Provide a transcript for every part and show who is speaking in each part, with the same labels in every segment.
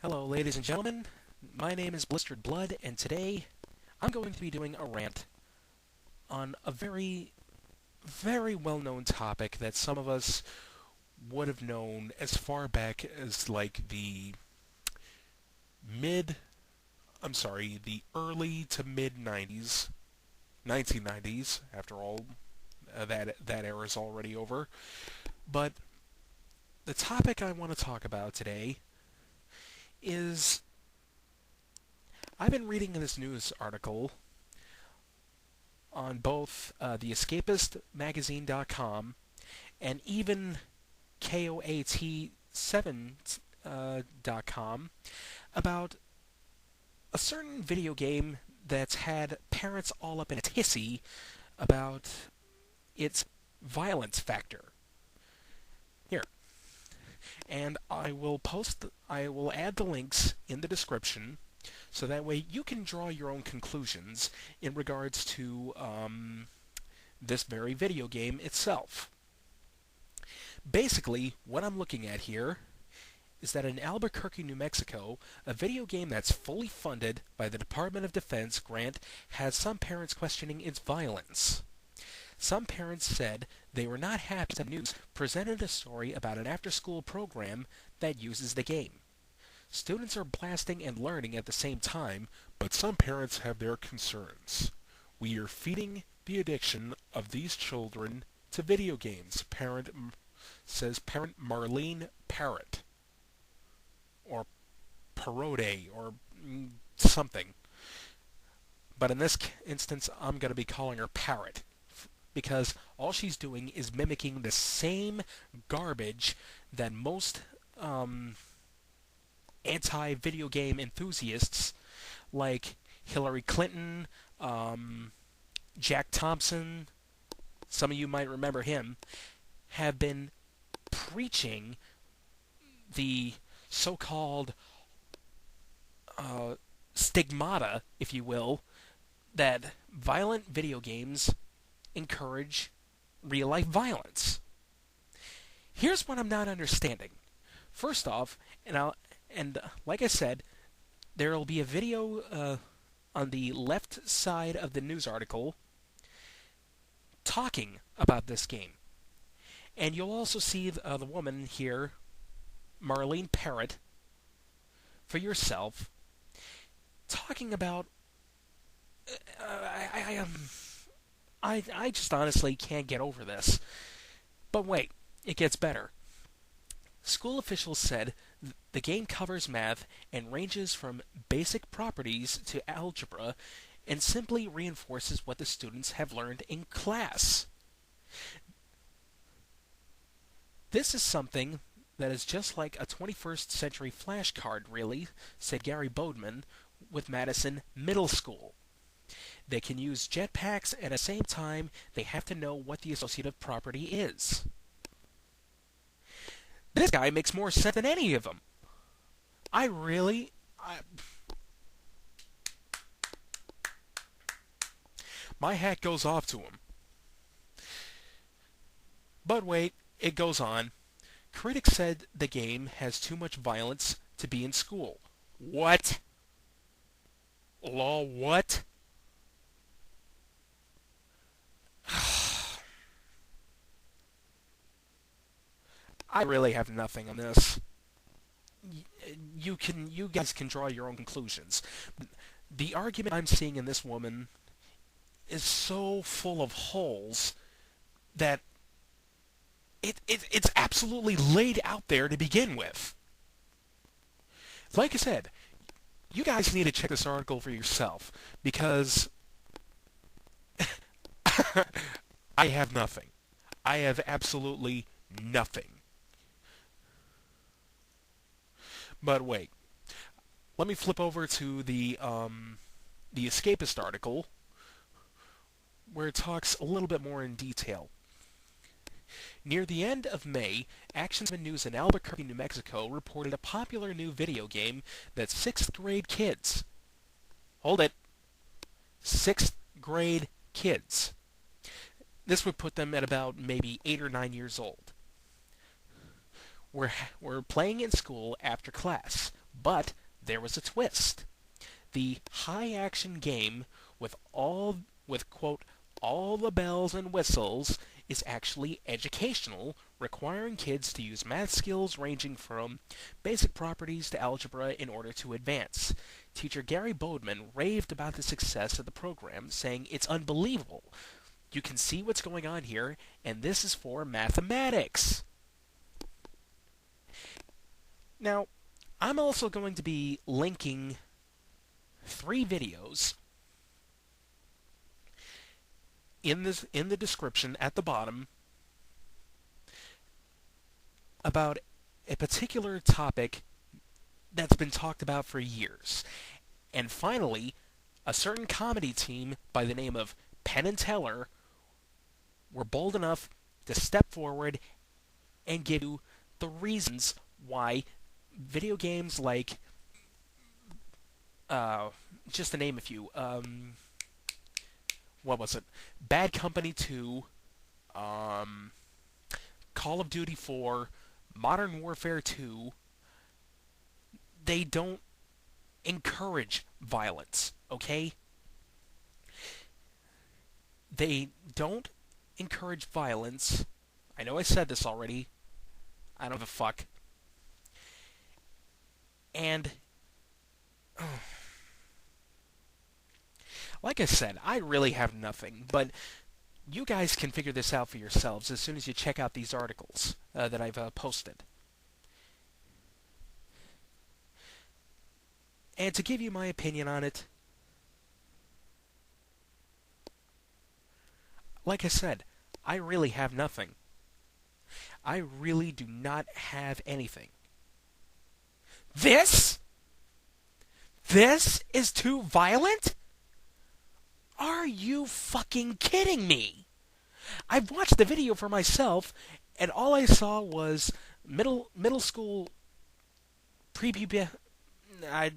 Speaker 1: Hello, ladies and gentlemen. My name is BlisteredBlood, and today I'm going to be doing a rant on a very, very well-known topic that some of us would have known as far back as like mid, the early to mid 90s, 1990s. After all, that era is already over. But the topic I want to talk about today is I've been reading this news article on both the escapistmagazine.com and even KOAT7.com about a certain video game that's had parents all up in a tizzy about its violence factor. Here. And I will add the links in the description so that way you can draw your own conclusions in regards to this very video game itself. Basically, what I'm looking at here is that in Albuquerque, New Mexico, a video game that's fully funded by the Department of Defense grant has some parents questioning its violence. Some parents said they were not happy that the news presented a story about an after-school program that uses the game. Students are blasting and learning at the same time, but some parents have their concerns. We are feeding the addiction of these children to video games, says parent Marlene Parrott. Or Parode, or something. But in this instance, I'm going to be calling her Parrot, because all she's doing is mimicking the same garbage that most anti-video game enthusiasts like Hillary Clinton, Jack Thompson, some of you might remember him, have been preaching the so-called stigmata, if you will, that violent video games encourage real-life violence. Here's what I'm not understanding. First off, and like I said, there will be a video on the left side of the news article talking about this game. And you'll also see the woman here, Marlene Parrott, for yourself, talking about I just honestly can't get over this. But wait, it gets better. School officials said the game covers math and ranges from basic properties to algebra and simply reinforces what the students have learned in class. This is something that is just like a 21st century flashcard, really, said Gary Bodeman with Madison Middle School. They can use jetpacks, and at the same time, they have to know what the associative property is. This guy makes more sense than any of them. My hat goes off to him. But wait, it goes on. Critics said the game has too much violence to be in school. What? Law what? I really have nothing on this. You guys can draw your own conclusions. The argument I'm seeing in this woman is so full of holes that it's absolutely laid out there to begin with. Like I said, you guys need to check this article for yourself, because I have nothing. I have absolutely nothing. But wait, let me flip over to the Escapist article, where it talks a little bit more in detail. Near the end of May, Action's News in Albuquerque, New Mexico reported a popular new video game that 6th grade kids, hold it, 6th grade kids, this would put them at about maybe 8 or 9 years old, were playing in school after class, But there was a twist. The high-action game with quote all the bells and whistles is actually educational, requiring kids to use math skills ranging from basic properties to algebra in order to advance. Teacher Gary Bodeman raved about the success of the program, saying it's unbelievable. You can see what's going on here, and this is for mathematics. Now, I'm also going to be linking 3 videos in the description at the bottom about a particular topic that's been talked about for years. And finally, a certain comedy team by the name of Penn and Teller were bold enough to step forward and give you the reasons why video games like, just to name a few, what was it? Bad Company 2, Call of Duty 4, Modern Warfare 2, they don't encourage violence, okay? They don't encourage violence. I know I said this already. I don't give a fuck. And like I said, I really have nothing, but you guys can figure this out for yourselves as soon as you check out these articles that I've posted. And to give you my opinion on it, like I said, I really have nothing. I really do not have anything. This is too violent? Are you fucking kidding me? I've watched the video for myself, and all I saw was middle school prepubescent. I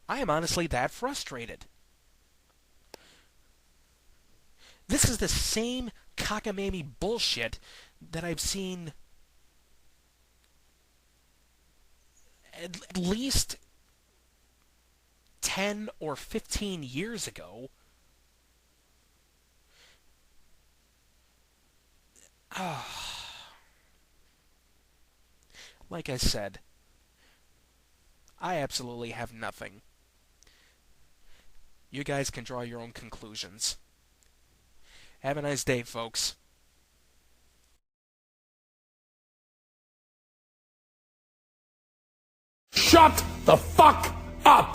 Speaker 1: am honestly that frustrated. This is the same cockamamie bullshit that I've seen at least 10 or 15 years ago. Like I said, I absolutely have nothing. You guys can draw your own conclusions. Have a nice day, folks.
Speaker 2: Shut the fuck up!